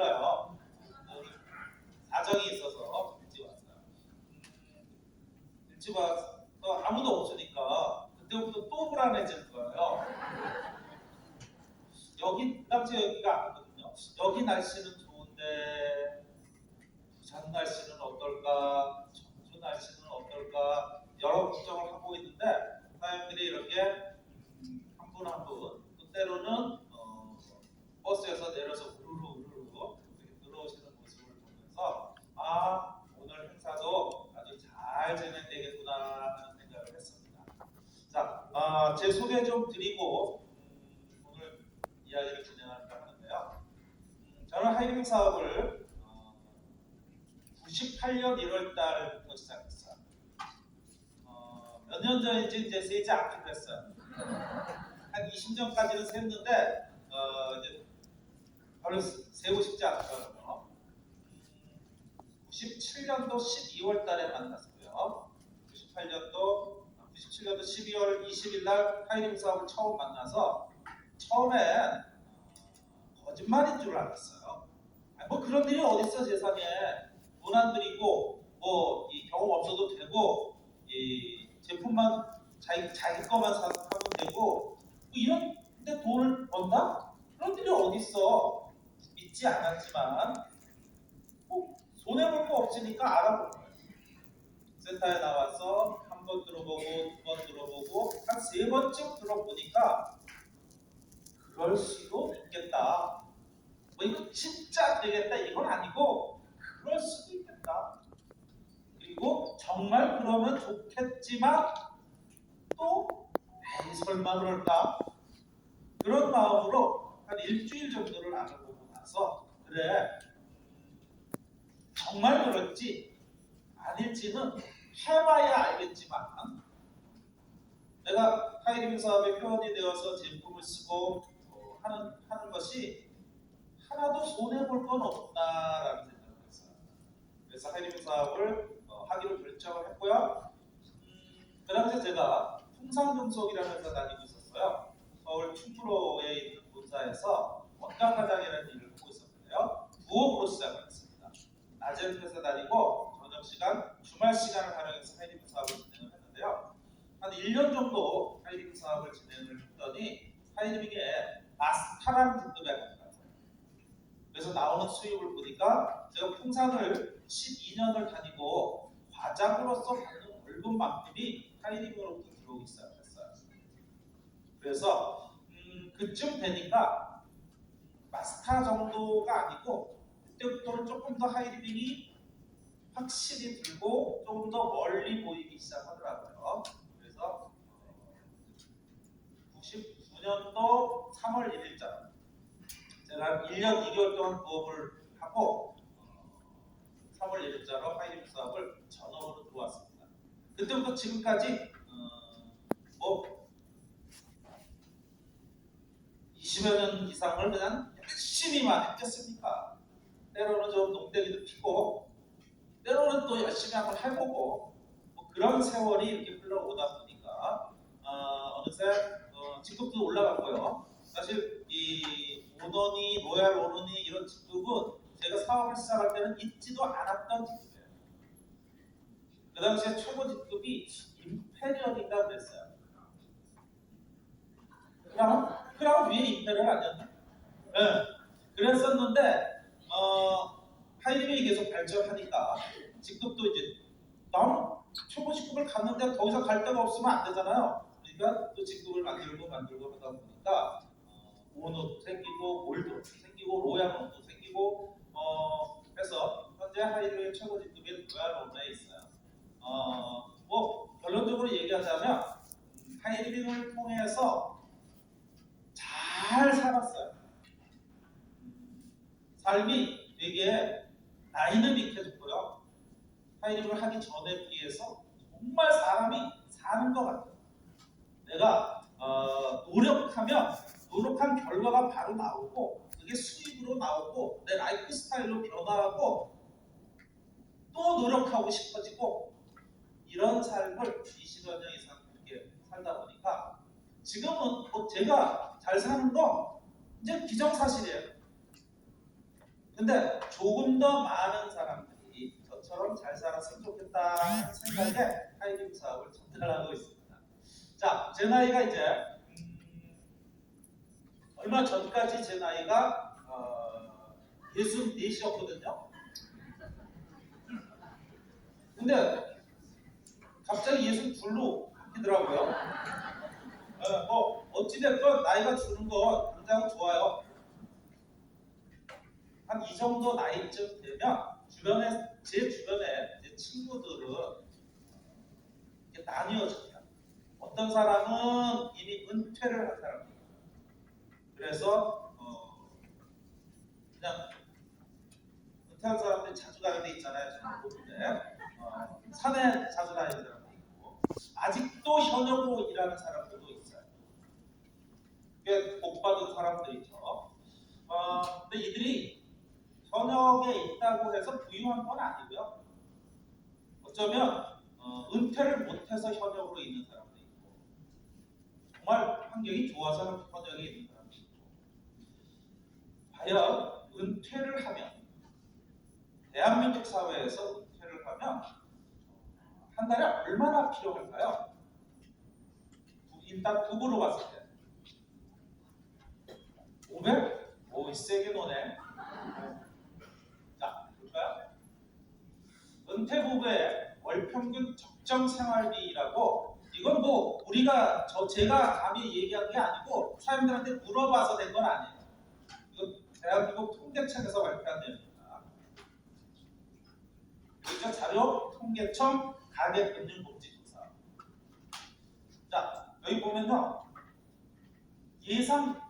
몰라요. 사정이 있어서 일찍 왔어요. 일찍 와서 아무도 없으니까 그때부터 또 불안해지는 거예요. 여기 당시 여기가 아니거든요. 여기 날씨는 좋은데 부산 날씨는 어떨까? 전주 날씨는 어떨까? 여러 걱정을 하고 있는데 사장님들이 이렇게 한 분 한 분 때로는 버스에서 내려서 우르르 이렇게 들어오시는 모습을 보면서 아 오늘 행사도 아주 잘 진행되겠구나 하는 생각을 했습니다. 자, 제 소개 좀 드리고 오늘 이야기를 진행할까 하는데요. 저는 하이링 사업을 98년 1월달부터 시작했어요. 몇 년 전인지 이제 세지 않기로 했어요. 한 20년까지는 셌는데 이제 별로 세고 싶지 않더라고요. 97년도 12월 달에 만났고요. 97년도 12월 20일 날 하이링 사업을 처음 만나서 처음에 거짓말인 줄 알았어요. 뭐 그런 일이 어딨어 세상에. 돈 안 들이고 뭐 이 경험 없어도 되고 이 제품만 자기 거만 사면 되고 뭐 이런데 돈을 번다? 그런 일이 어딨어. 믿지 않았지만 뭐 손해볼 거 없으니까 알아본 거예요. 센터에 나와서 한 번 들어보고 두 번 들어보고 한 세 번쯤 들어보니까 그럴 수도 있겠다. 뭐 이거 진짜 되겠다 이건 아니고 그럴 수도 있겠다. 그리고 정말 그러면 좋겠지만 또 에이 설마 그럴까? 그런 마음으로 한 일주일 정도를 알아보고 나서 그래 정말 그럴지 아닐지는 해봐야 알겠지만 내가 하이링 사업의 회원이 되어서 제품을 쓰고 하는 것이 하나도 손해볼 건 없다라는 생각을 했어요. 그래서 하이링 사업을 하기로 결정을 했고요. 그 당시에 제가 풍산금속이라는 회사 다니고 있었어요. 서울 충무로에 있는 본사에서 원가 과장이라는 일을 하고 있었는데요. 부업으로 시작을 했습니다. 낮에는 회사 다니고 저녁 시간, 주말 시간을 활용해서 하이링 사업을 진행을 했는데요. 한 1년 정도 하이링 사업을 진행을 했더니 하이링의 마스터라는 등급에 갔어요. 그래서 나오는 수입을 보니까 제가 풍산을 12년을 다니고 과장으로서 받는 월급만큼이 하이링으로부터 들어오기 시작했어요. 그래서 그쯤 되니까 마스터 정도가 아니고 그때부터는 조금 더 하이링이 확실히 들고 조금 더 멀리 보이기 시작하더라고요. 그래서 99년도 3월 1일자 제가 1년 2개월 동안 부업을 하고 3월 1일자로 하이링 사업을 전업으로 들어왔습니다. 그때부터 지금까지 뭐 20여 년 이상을 그냥 열심히만 했겠습니까? 때로는 좀 농대기도 피고 때로는 또 열심히 한번 해보고 뭐 그런 세월이 이렇게 흘러오다 보니까 어느새 직급도 올라갔고요. 사실 이 오너니, 로얄 오너니 이런 직급은 제가 사업을 시작할 때는 있지도 않았던 직급이에요. 그 당시에 최고 직급이 임페리얼인가 그랬어요. 크라운 위에 임페리얼 아니었나? 네. 그랬었는데 하이링이 계속 발전하니까 직급도 이제 나는 최고 직급을 갔는데 더 이상 갈 데가 없으면 안 되잖아요. 그러니까 또 직급을 만들고 하다 보니까 오너도 생기고 골도 생기고 로얄 오너도 생기고 해서 현재 하이링의 최고 직급인 로얄 오너에 있어요. 뭐 결론적으로 얘기하자면 하이링을 통해서 잘 살았어요. 삶이 되게 나이는 익혀졌고요. 하이링을 하기 전에 비해서 정말 사람이 사는 것 같아요. 내가 노력한 결과가 바로 나오고 그게 수입으로 나오고 내 라이프 스타일로 변화하고 또 노력하고 싶어지고 이런 삶을 20여 년 이상 그렇게 살다 보니까 지금은 뭐 제가 잘 사는 거 이제 기정사실이에요. 근데 조금 더 많은 사람들이 저처럼 잘 살았으면 좋겠다는 생각에 하이딩 사업을 전달하고 있습니다. 자, 제 나이가 이제 얼마 전까지 제 나이가 64이었거든요. 근데 갑자기 62로 바뀌더라고요. 뭐 어찌됐건 나이가 주는 거 굉장히 좋아요. 한 이 정도 나이쯤 되면 제 주변에 제 친구들은 이렇게 나뉘어져요. 어떤 사람은 이미 은퇴를 한 사람입니다. 그래서 그냥 은퇴한 사람들이 자주 가는 데 있잖아요. 저는 보는데 산에 자주 다니는 사람도 있고 아직도 현역으로 일하는 사람들도 있어요. 꽤 복 받은 사람들이죠. 근데 이들이 현역에 있다고 해서 부유한 건 아니고요. 어쩌면 은퇴를 못해서 현역으로 있는 사람도 있고 정말 환경이 좋아서 현역에 있는 사람도 있고 과연 은퇴를 하면 대한민국 사회에서 은퇴를 하면 한 달에 얼마나 필요할까요? 일단 부부로 봤을 때 500? 오, 세게 노네. 자, 볼까요? 은퇴 부부의 월평균 적정 생활비라고 이건 뭐 제가 감히 얘기한 게 아니고 사람들한테 물어봐서 된 건 아니에요. 이건 대한민국 통계청에서 발표한 내용입니다. 그러니까 자료 통계청 가계금융복지조사. 자, 여기 보면요. 예상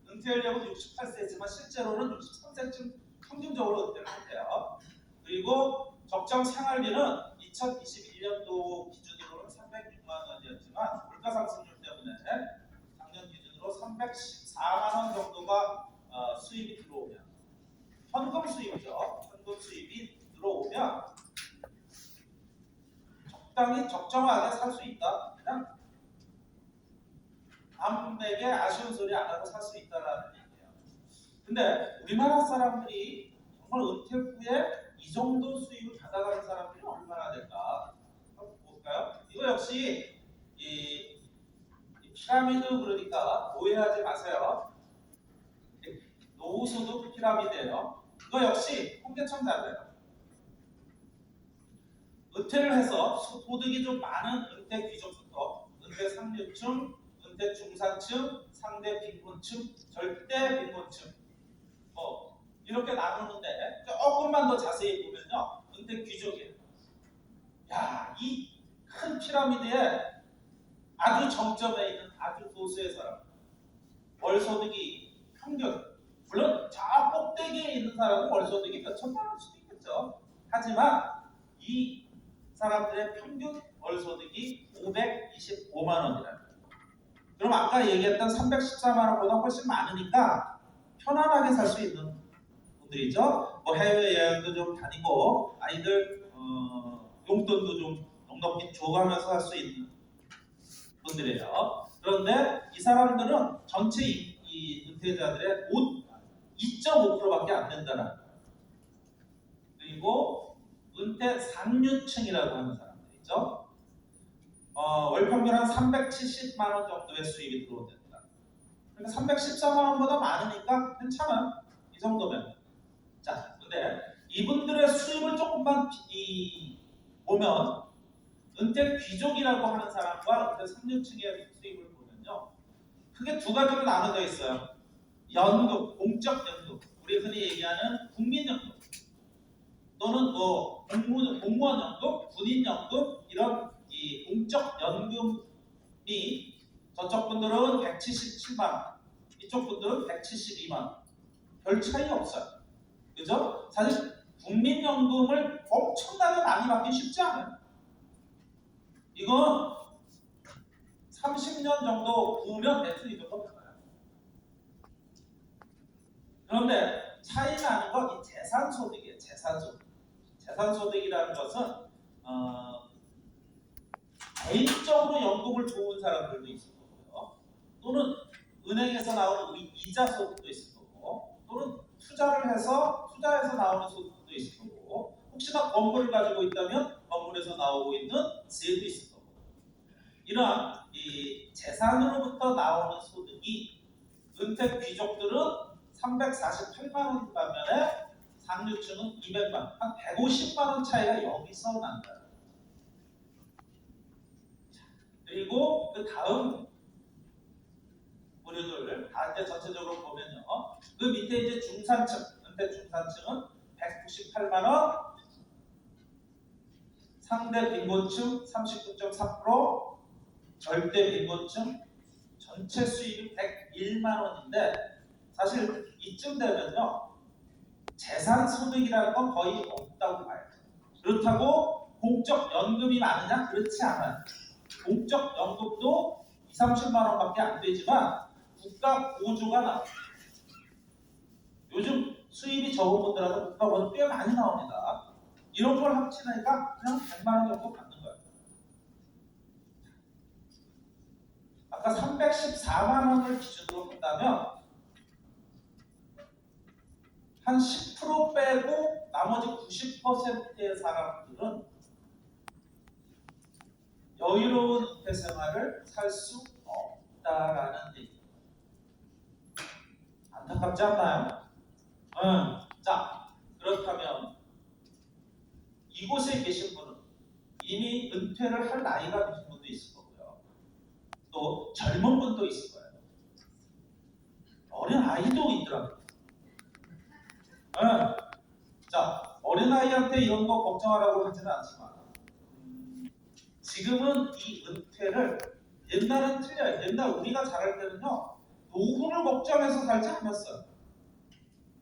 은퇴하려고 68세지만 실제로는 63세쯤 평균적으로 은퇴를 한대요. 그리고 적정 생활비는 2021년도 기준으로는 306만 원이었지만 물가 상승률 때문에 작년 기준으로 314만 원 정도가 수입이 들어오면 현금 수입이죠. 현금 수입이 들어오면 적당히 적정하게 살 수 있다. 그냥 남에게 아쉬운 소리 안 하고 살 수 있다라는 얘기예요. 근데 우리나라 사람들이 정말 은퇴 후에 이 정도 수입을 받아가는 사람들이 얼마나 될까? 한번 볼까요? 이거 역시 이 피라미드 그러니까 오해하지 마세요. 노후소득 피라미드예요. 이거 역시 통계청 자료예요. 은퇴를 해서 소득이 좀 많은 은퇴 귀족부터 은퇴 상류층, 은퇴 중산층, 상대 빈곤층, 절대 빈곤층 이렇게 나누는데 조금만 더 자세히 보면요. 은퇴 귀족이에요. 야, 이 큰 피라미드에 아주 정점에 있는 아주 소수의 사람 월소득이 평균 물론 저 꼭대기에 있는 사람은 월소득이 몇 천만 원 수도 있겠죠. 하지만 이 사람들의 평균 월소득이 525만 원이라는 거예요. 그럼 아까 얘기했던 314만 원보다 훨씬 많으니까 편안하게 살 수 있는 분들이죠. 뭐 해외 여행도 좀 다니고 아이들 용돈도 좀 넉넉히 줘가면서 할 수 있는 분들이에요. 그런데 이 사람들은 전체 이 은퇴자들의 2.5%밖에 안 된다는 거예요. 그리고 은퇴 상류층이라고 하는 사람들이죠. 월 평균 한 370만 원 정도의 수입이 들어온답니다. 그러니까 314만 원보다 많으니까 괜찮아. 이 정도면. 자, 근데 이분들의 수입을 조금만 보면 은퇴 귀족이라고 하는 사람과 은퇴 상류층의 수입을 보면요. 크게 두 가지로 나눠져 있어요. 연금, 공적 연금, 우리 흔히 얘기하는 국민연금 또는 뭐 공무원 연금, 군인 연금 이런 이 공적 연금이 저쪽 분들은 177만 원, 이쪽 분들은 172만 원. 별 차이 없어요. 그죠? 사실 국민연금을 엄청나게 많이 받기 쉽지 않아요. 이건 30년 정도 구우면 대충 이 정도 받아요. 그런데 차이 나는 건 이 재산소득이에요. 재산소득. 재산소득이라는 것은 개인적으로 연금을 모은 사람들도 있을 거고요. 또는 은행에서 나오는 이자 소득도 있을 거고, 또는 투자해서 나오는 소득도 있을 거고, 혹시나 건물을 가지고 있다면 건물에서 나오고 있는 세도 있을 거고, 이러한 이 재산으로부터 나오는 소득이 은퇴 귀족들은 348만 원 반면에 상류층은 200만 원, 한 150만 원 차이가 여기서 난다. 그리고 그 다음 부류들 다 이제 전체적으로 보면요, 그 밑에 이제 중산층, 은퇴 중산층은 198만 원, 상대 빈곤층 39.4%, 절대 빈곤층 전체 수입이 101만 원인데, 사실 이쯤 되면요 재산 소득이라는 건 거의 없다고 봐요. 그렇다고 공적 연금이 많으냐? 그렇지 않아요. 공적 연금도 2, 30만 원밖에 안 되지만 국가 보조가 나와요. 요즘 수입이 적은 분들한테 국가 보조 꽤 많이 나옵니다. 이런 걸 합치니까 그냥 100만 원 정도 받는 거예요. 아까 314만 원을 기준으로 한다면 한 10% 빼고 나머지 90%의 사람들은 여유로운 은퇴 생활을 살 수 없다라는 얘기. 안타깝지 않나요? 자, 그렇다면 이곳에 계신 분은 이미 은퇴를 할 나이가 되신 분도 있을 거고요. 또 젊은 분도 있을 거예요. 어린 아이도 있더라고요. 자, 어린아이한테 이런 거 걱정하라고 하지는 않지만 지금은 이 은퇴를, 옛날은 틀려요. 옛날 우리가 자랄 때는요 노후를 걱정해서 살지 않았어요.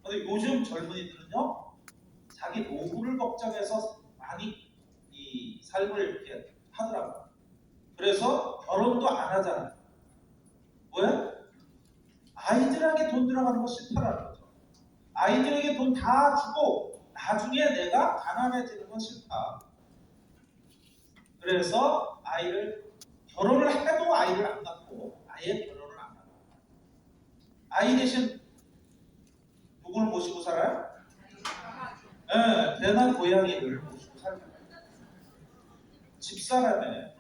근데 요즘 젊은이들은요 자기 노후를 걱정해서 많이 이 삶을 이렇게 하더라고요. 그래서 결혼도 안 하잖아요. 왜? 아이들에게 돈 들어가는 거 싫다라는 거죠. 아이들에게 돈 다 주고 나중에 내가 가난해지는 건 싫다. 그래서 결혼을 해도 아이를 안 낳고 아예 결혼을 안 하고, 아이 대신 누구를 모시고 살아요? 네, 대나 고양이를 모시고 살아요. 집사람에.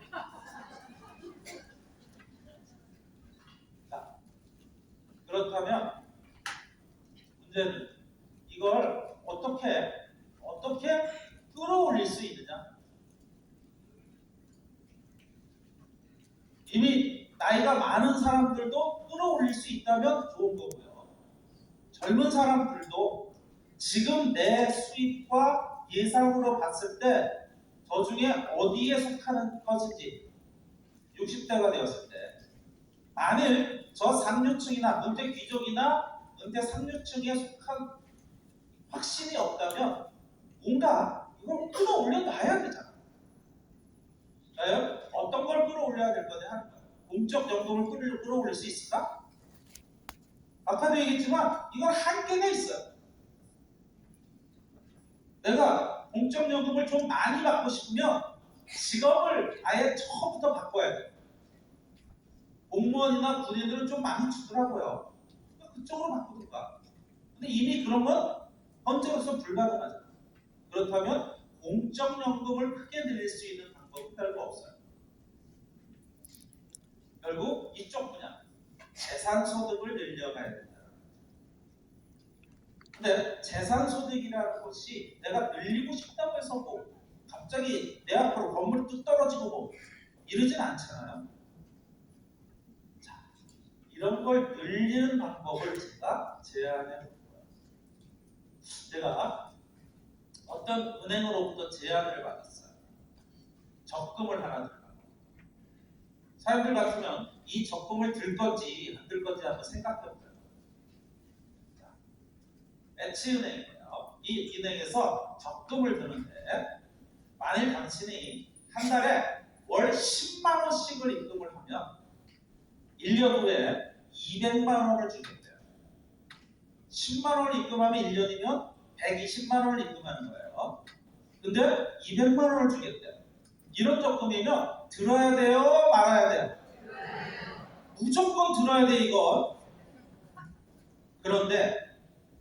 자, 그렇다면 문제는 이걸 어떻게 끌어올릴 수 있느냐? 이미 나이가 많은 사람들도 끌어올릴 수 있다면 좋은 거고요. 젊은 사람들도 지금 내 수입과 예상으로 봤을 때 저 중에 어디에 속하는 것인지, 60대가 되었을 때 만일 저 상류층이나 은퇴 귀족이나 은퇴 상류층에 속한 확신이 없다면 뭔가 이걸 끌어올려 놔야 되잖아. 어떤 걸 끌어올려야 될 거냐 하는 거예요. 공적 연금을 끌어올릴 수 있을까? 아까도 얘기했지만 이건 한계가 있어요. 내가 공적 연금을 좀 많이 받고 싶으면 직업을 아예 처음부터 바꿔야 돼요. 공무원이나 군인들은 좀 많이 주더라고요. 그쪽으로 바꾸든가. 근데 이미 그런 건 현재로서 불가능하잖아요. 그렇다면 공적연금을 크게 늘릴 수 있는 방법은 별거 없어요. 결국 이쪽 분야, 재산소득을 늘려가야 된다. 근데 재산소득이라는 것이 내가 늘리고 싶다고 해서 뭐 갑자기 내 앞으로 건물이 뚝 떨어지고 뭐 이러진 않잖아요. 자, 이런 걸 늘리는 방법을 제가 제안해 볼 거예요. 제가 어떤 은행으로부터 제안을 받았어요. 적금을 하나 들라고. 사람들 같으면 이 적금을 들 건지 안 들 건지 한번 생각해 보세요. H은행이에요. 이 은행에서 적금을 드는데 만일 당신이 한 달에 월 10만 원씩을 입금을 하면 1년 후에 200만 원을 주겠대요. 10만 원을 입금하면 1년이면 120만 원을 입금하는 거예요. 근데 200만 원을 주겠대요. 이런 적금이면 들어야 돼요? 말아야 돼요? 무조건 들어야 돼 이건. 그런데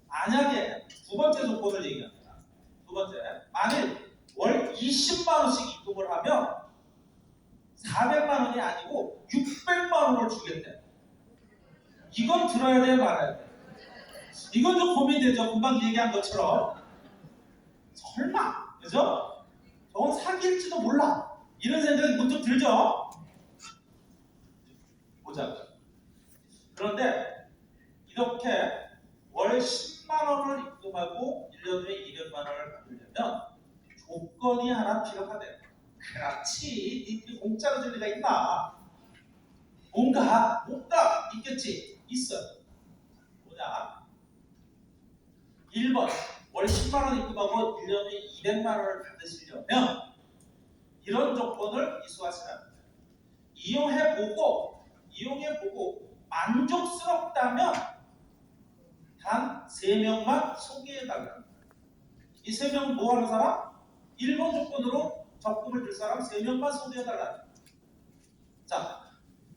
만약에 두 번째 조건을 얘기합니다. 두 번째, 만일 월 20만 원씩 입금을 하면 400만 원이 아니고 600만 원을 주겠대. 이건 들어야 돼 말아야 돼. 이건 좀 고민되죠. 금방 얘기한 것처럼. 설마, 그죠? 저건 사기일지도 몰라. 이런 생각이 문득 들죠? 보자. 그런데 이렇게 월 10만 원을 입금하고 1년 후에 200만 원을 받으려면 조건이 하나 필요하대. 그렇지. 이 공짜로 줄 리가 있나? 뭔가 있겠지. 있어. 뭐냐? 1번 월 10만 원 입금하고 1년 후에 200만 원을 받으시려면 이런 조건을 이수하시라. 이용해보고 만족스럽다면 단 3명만 소개해달라. 이 3명은 뭐 하는 사람? 1번 조건으로 적금을 줄 사람 3명만 소개해달라. 자,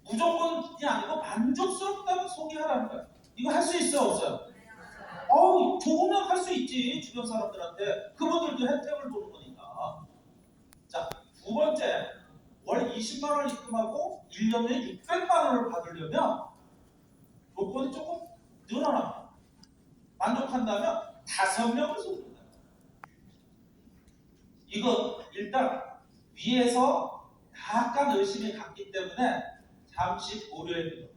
무조건이 아니고 만족스럽다면 소개하라는 거야. 이거 할 수 있어 없어요? 좋으면 할 수 있지. 주변 사람들한테. 그분들도 혜택을 보는 거니까. 자, 두 번째, 월 20만 원 입금하고 1년에 600만 원을 받으려면 조건이 조금 늘어납니다. 만족한다면 5명을 소개한다. 이건 일단 위에서 약간 의심이 갔기 때문에 잠시 고려해 드립니다.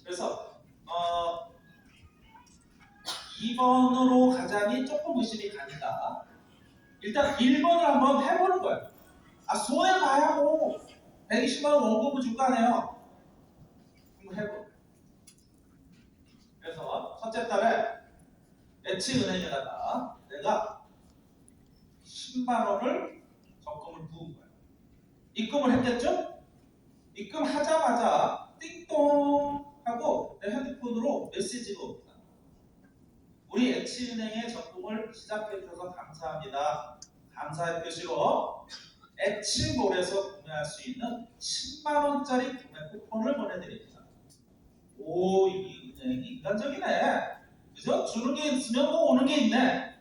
그래서 2번으로 가자니 조금 의심이 갑니다. 일단 1번을 한번 해보는 거예요. 손해 봐야 뭐 120만 원 원금을 줄 거 아니에요. 한번 해보. 그래서 첫째 달에 H은행에다가 내가 10만 원을 적금을 부은 거예요. 입금을 했겠죠? 입금하자마자 띵동 하고 내 핸드폰으로 메시지가 옵니다. 우리 H은행에 적금을 시작해 주셔서 감사합니다. 감사의 표시로 H몰에서 구매할 수 있는 10만 원짜리 구매 쿠폰을 보내드립니다. 오, 이 은행이 인간적이네. 그죠? 주는 게 있으면 뭐 오는 게 있네.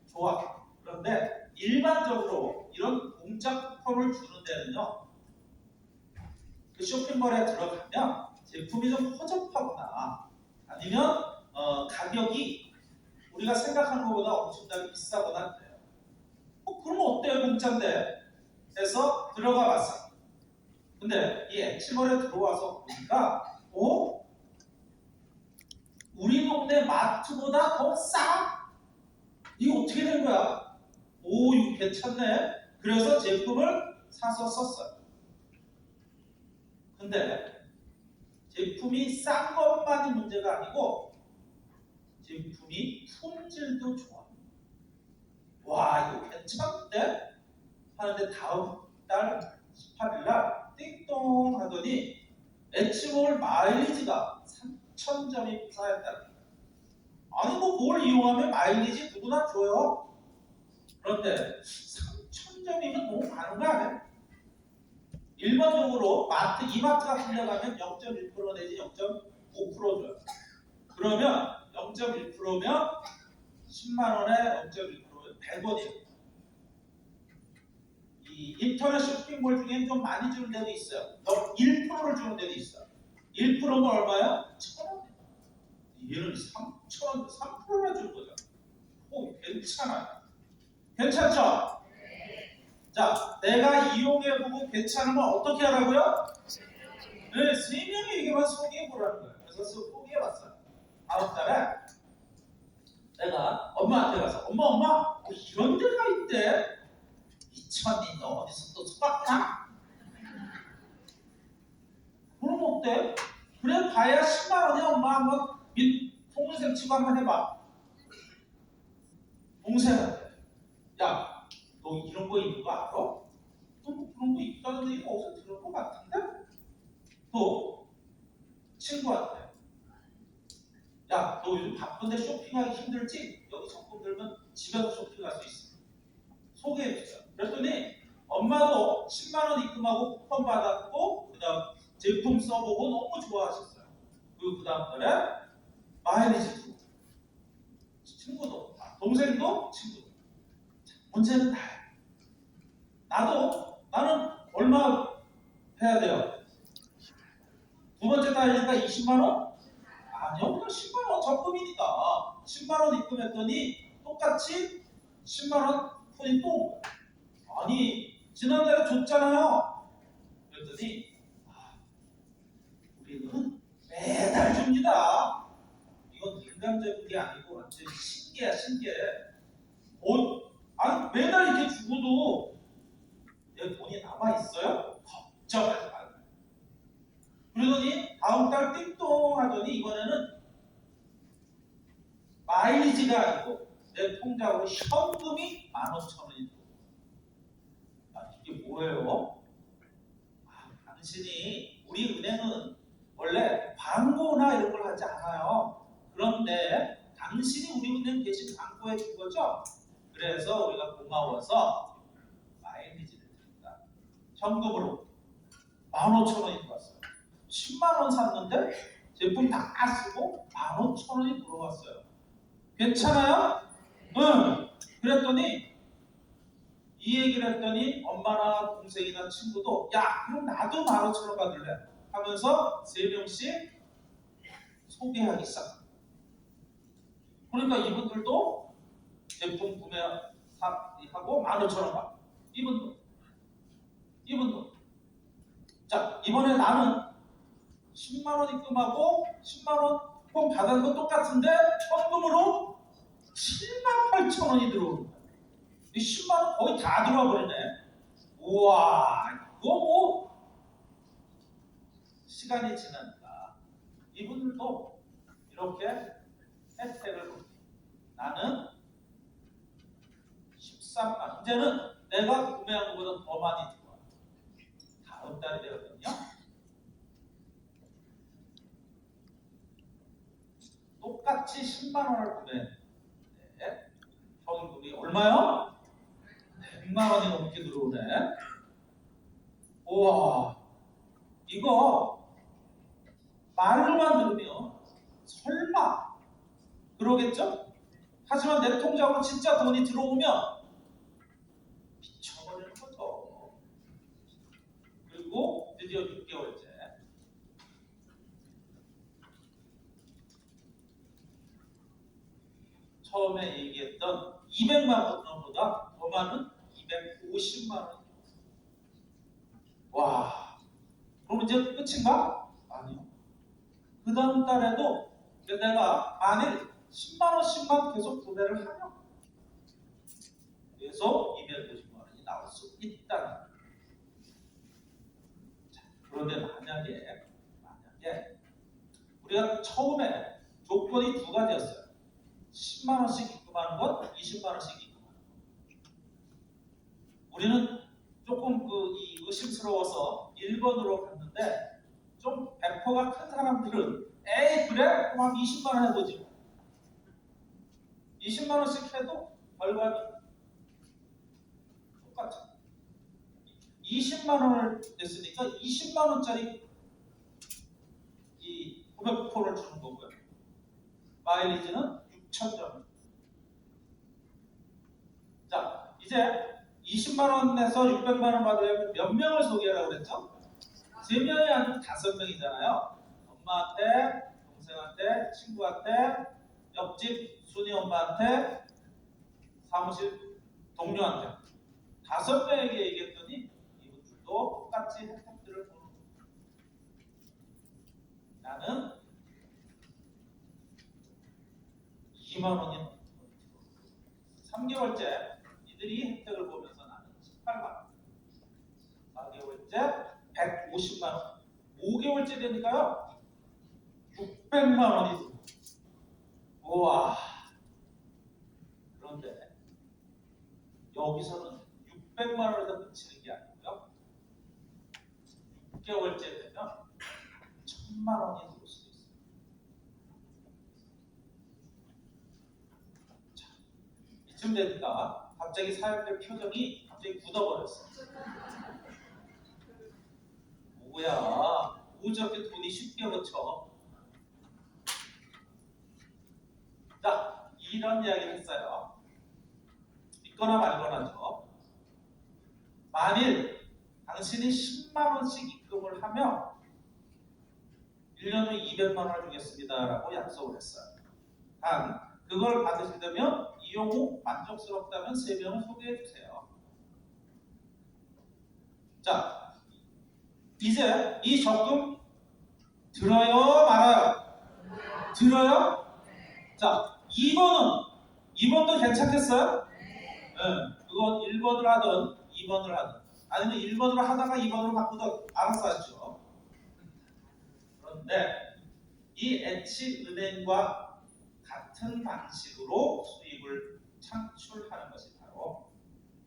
좋아. 그런데 일반적으로 이런 공짜 쿠폰을 주는 데는요, 그 쇼핑몰에 들어가면 제품이 좀 허접하거나 아니면 가격이 우리가 생각하는 것보다 엄청나게 비싸거나 그래요. 그러면 어때요? 공짜인데. 해서 들어가 봤어. 근데 이 엑시몰에 들어와서 보니까 우리 동네 마트보다 더 싸? 이거 어떻게 된 거야? 이거 괜찮네. 그래서 제품을 사서 썼어요. 근데 제품이 싼 것만이 문제가 아니고 제품이 품질도 좋아. 와, 이거 괜찮은데? 하는데 다음 달 18일날 띵동 하더니 엑시몰 마일리지가 3,000점이 쌓였다. 아니 뭘 이용하면 마일리지 누구나 줘요. 그런데 3,000점이면 너무 많은 거 아니야? 일반적으로 이마트 같은 데 가면 0.1% 내지 0.5% 줘요. 그러면 0.1%면 10만 원에 0.1%면 100원이에요. 이 인터넷 쇼핑몰 중에 좀 많이 주는 데도 있어요. 1%를 주는 데도 있어요. 1%면 얼마야? 1,000원. 얘는 3,000원, 3%나 주는 거죠. 괜찮아요. 괜찮죠? 자, 내가 이용해보고 괜찮으면 어떻게 하라고요? 네, 3명에게만 소개해보라는 거예요. 그래서 소개해봤어요. 다음 달에 내가 엄마한테 가서 엄마 이런 데가 있대. 이천이 너 어디서 또 속았나? 그럼 어때? 그래 봐야 10만 원이야. 엄마 한번 동생 치고 한번 해봐. 동생한테 야, 너 이런 거 있는 거 알아? 너 뭐 그런 거 있다는 얘기가 어디서 들은 거 같은데? 또 친구한테 야, 너 요즘 바쁜데 쇼핑하기 힘들지? 여기 적금 들면 집에서 쇼핑할 수 있어. 소개해주세요. 그랬더니 엄마도 10만 원 입금하고 쿠폰 받았고 그다음 제품 써보고 너무 좋아하셨어요. 그리고 그 다음 달에 마일리지 친구도, 동생도 친구도. 문제는 나는 얼마 해야 돼요? 두 번째 달이니까 20만 원? 아니요, 그냥 10만 원 적금이니까 10만 원 입금했더니 똑같이 10만 원 폰이 또 아니 지난달에 줬잖아요. 그랬더니 우리는 매달 줍니다. 이건 인간적인 게 아니고 완전 신기해. 아니 매달 이렇게 주고도 내 돈이 남아 있어요? 걱정하지 말고. 그러더니 다음 달 띵동 하더니 이번에는 마일리지가 아니고 내 통장으로 현금이 15,000원이 들어오고. 이게 뭐예요? 당신이 우리 은행은 원래 광고나 이런 걸 하지 않아요. 그런데 당신이 우리 은행 대신 광고해 준 거죠? 그래서 우리가 고마워서 마일리지를 드립니다. 현금으로 15,000원이 들어왔어요. 10만 원 샀는데 제품 다 쓰고 15,000원이 들어왔어요. 괜찮아요? 응. 그랬더니 이 얘기를 했더니 엄마나 동생이나 친구도 야 그럼 나도 15,000원 받을래 하면서 3명씩 소개하기 시작합니다. 그러니까 이분들도 제품 구매하고 15,000원 받고 이분도 자 이번에 나는 10만원 입금하고 10만원 쿠폰 받은 건 똑같은데 현금으로 78,000원이 들어오는 거야. 이 10만원 거의 다 들어와 버리네. 우와 이거 뭐 시간이 지나니까 이분들도 이렇게 혜택을 보고 나는 13만 이제는 내가 구매한 것보다 더 많이 들어와. 다음 달이 되거든요. 똑같이 10만 원을 구매했는데 현금이 얼마요? 100만 원이 넘게 들어오네. 우와 이거 말로만 들으면 설마 그러겠죠? 하지만 내 통장으로 진짜 돈이 들어오면 미쳐버리는 거죠. 그리고 드디어 6개월째 처음에 얘기했던 200만 원보다 더 많은 250만 원. 와, 그럼 이제 끝인가? 아니요. 그 다음 달에도 내가 만일 10만 원씩만 계속 구매를 하면 계속 250만 원이 나올 수 있다는 거예요. 그런데 만약에 우리가 처음에 조건이 두 가지였어요. 10만 원씩 입금하는 것, 20만 원씩 입금하는 것. 우리는 조금 이 의심스러워서 1번으로 갔는데 좀 배포가 큰 사람들은 에이 그래? 그럼 한 20만 원 해보지. 20만 원씩 해도 결과는 똑같아. 20만 원을 냈으니까 20만 원짜리 이 구매 쿠폰을 주는 거고요. 마일리지는 6,000점. 자, 이제 20만 원에서 600만 원 받으려면 몇 명을 소개하라고 그랬죠? 3명이 아니고 5명이잖아요. 엄마한테, 동생한테, 친구한테, 옆집 순이 엄마한테, 사무실 동료한테 5명에게 얘기했더니 이분들도 똑같이 혜택들을 보는 거예요. 나는 2만 원이 3개월째 이들이 혜택을 보면서 나는 18만 원, 4개월째 150만 원, 5개월째 되니까요 600만 원이 들어요. 우와. 그런데 여기서는 600만 원에서 그치는 게 아니고요 6개월째 되면 1,000만 원이 들어올 수도 있어요. 자, 이쯤 되니까 갑자기 사람들 표정이 갑자기 굳어버렸어요. 뭐야 뭐 저렇게 돈이 쉽게 그쳐? 자, 이런 이야기를 했어요. 믿거나 말거나죠. 만일 당신이 10만 원씩 입금을 하면 1년 후 200만 원을 주겠습니다 라고 약속을 했어요. 단 그걸 받으시려면 이용 후 만족스럽다면 3명을 소개해 주세요. 자, 이제 이 적금 들어요 말아요? 들어요? 자, 2번도 괜찮겠어요? 네, 그건 1번을 하든 2번을 하든 아니면 1번으로 하다가 2번으로 바꾸든 알아서 하죠. 그런데 이 H은행과 같은 방식으로 수익을 창출하는 것이 바로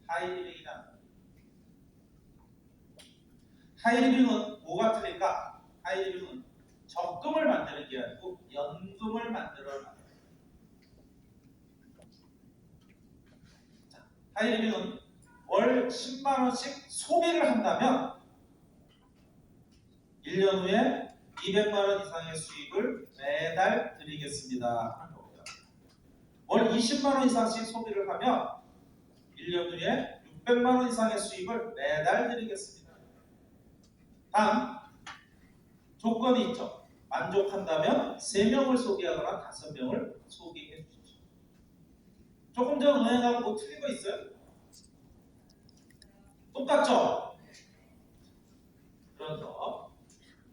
하이리빙이라는 거예요. 하이리빙은 뭐가 틀릴까? 하이리빙은 적금을 만드는 게 아니고 연금을 만들어요. 하이리빙은 월 10만 원씩 소비를 한다면 1년 후에 200만 원 이상의 수익을 매달 드리겠습니다 하는 거고요. 월 20만 원 이상씩 소비를 하면 1년 후에 600만 원 이상의 수익을 매달 드리겠습니다. 단 조건이 있죠. 만족한다면 3명을 소개하거나 5명을 소개해 주십시오. 조금 전 은행하고 뭐 틀린 거 있어요? 똑같죠? 그래서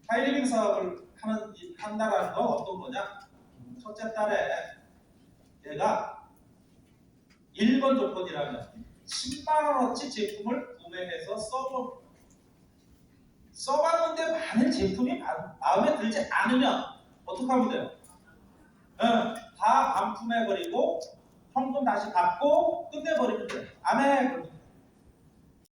하이리빙 사업을 한다라는 건 어떤 거냐? 첫째 달에 얘가 1번 조건이라면 10만 원어치 제품을 구매해서 써봤는데 만일 제품이 마음에 들지 않으면 어떻게 하면 돼요? 다 반품해버리고 현금 다시 갚고 끝내버리면 돼요. 안 해.